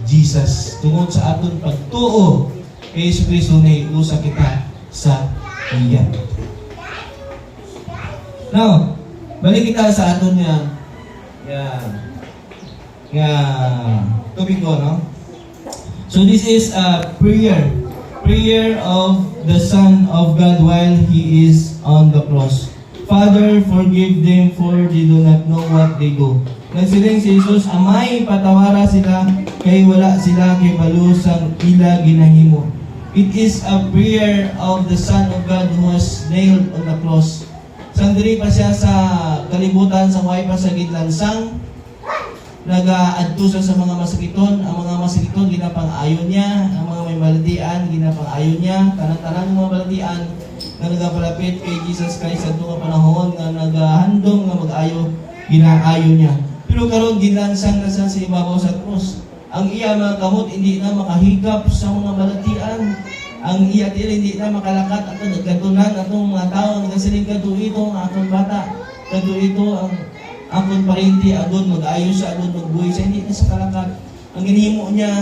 Jesus tungod sa aton pagtuo kay Hesus Kristo na iusa kita sa iya. Now, balik kita sa aton nga topic ko, no? So this is a prayer of the Son of God while He is on the cross. Father, forgive them for they do not know what they do. Nagsiling si Jesus, Amay, patawara sila, kay wala sila kay balusang ila ginahimo. It is a prayer of the Son of God who was nailed on the cross. Sandiri pa siya sa kalibutan, sa way pa sa gitlansang, nag-aadto sa mga masakiton. Ang mga masakiton, ginapang-ayon niya. Ang mga may balatian, ginapang-ayon niya. Tanang-tanang mga balatian na nagapalapit kay Jesus Christ sa itong panahon na naghahandom nga mag-ayo, ginaayo niya. Pero karon ginlansang na siya sa ibabaw sa krus. Ang iya mga kamot hindi na makahigap sa mga balatian. Ang iya hindi na makalakat at nagkatunan atong mga tao nagasiling kadto ito ang atong bata. Kadto ito ang akong parinti agon mag-ayo siya agon magbuhi siya hindi na sa kalakat. Ang ginhimo niya,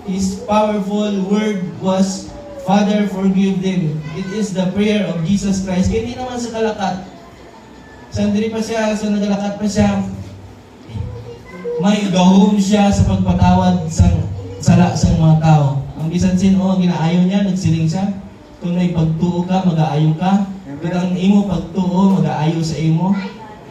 his powerful word was, Father, forgive them. It is the prayer of Jesus Christ. Kaya hindi naman sa kalakat. Sandiri pa siya, sa nagalakat pa siya, may gahom siya sa pagpatawad sa sala sa mga tao. Ang bisan sino ang ginaayo niya, nagsiling siya. Kung may pagtuo ka, mag-aayo ka. Kung ang imo pagtuo, mag-aayo sa imo.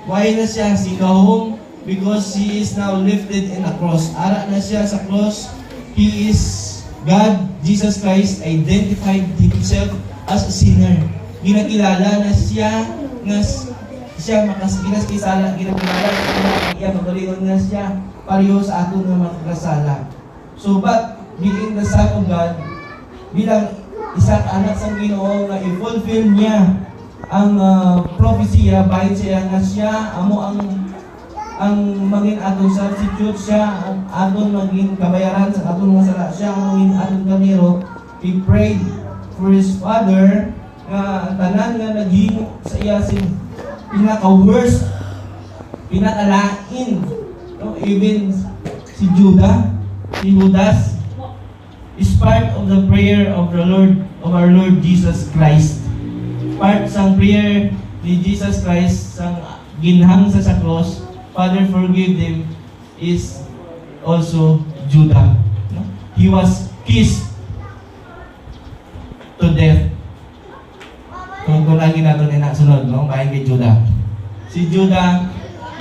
Why na siya si gahom? Because he is now lifted in a cross. Ara na siya sa cross. He is God, Jesus Christ, identified himself as a sinner. Ginakilala na siya nga siya makasaginas kay sala, ginakilala iya magalingon nga siya pareho sa aton nga makakasala. So but being the Son of God, bilang isang anak sa Ginoo nga i-fulfill niya ang prophecy bahin siya nga siya amo ang maging aton substitute siya, ang aton maging kabayaran sa aton mga sala, siya ang maging aton kaniro. He prayed for his Father nga ang tanan nga naghimo sa iya sin pinaka-worst, pinaka-lain, no? Even si Judas is part of the prayer of our Lord Jesus Christ. Part sang prayer ni Jesus Christ sang ginhang sa cross, Father, forgive them, is also Judas. No? He was kissed to death. Kung lagi natin inasunod, no? Bahin kay Judas. Si Judas,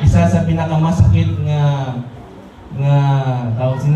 isa sa pinakamasakit nga tawag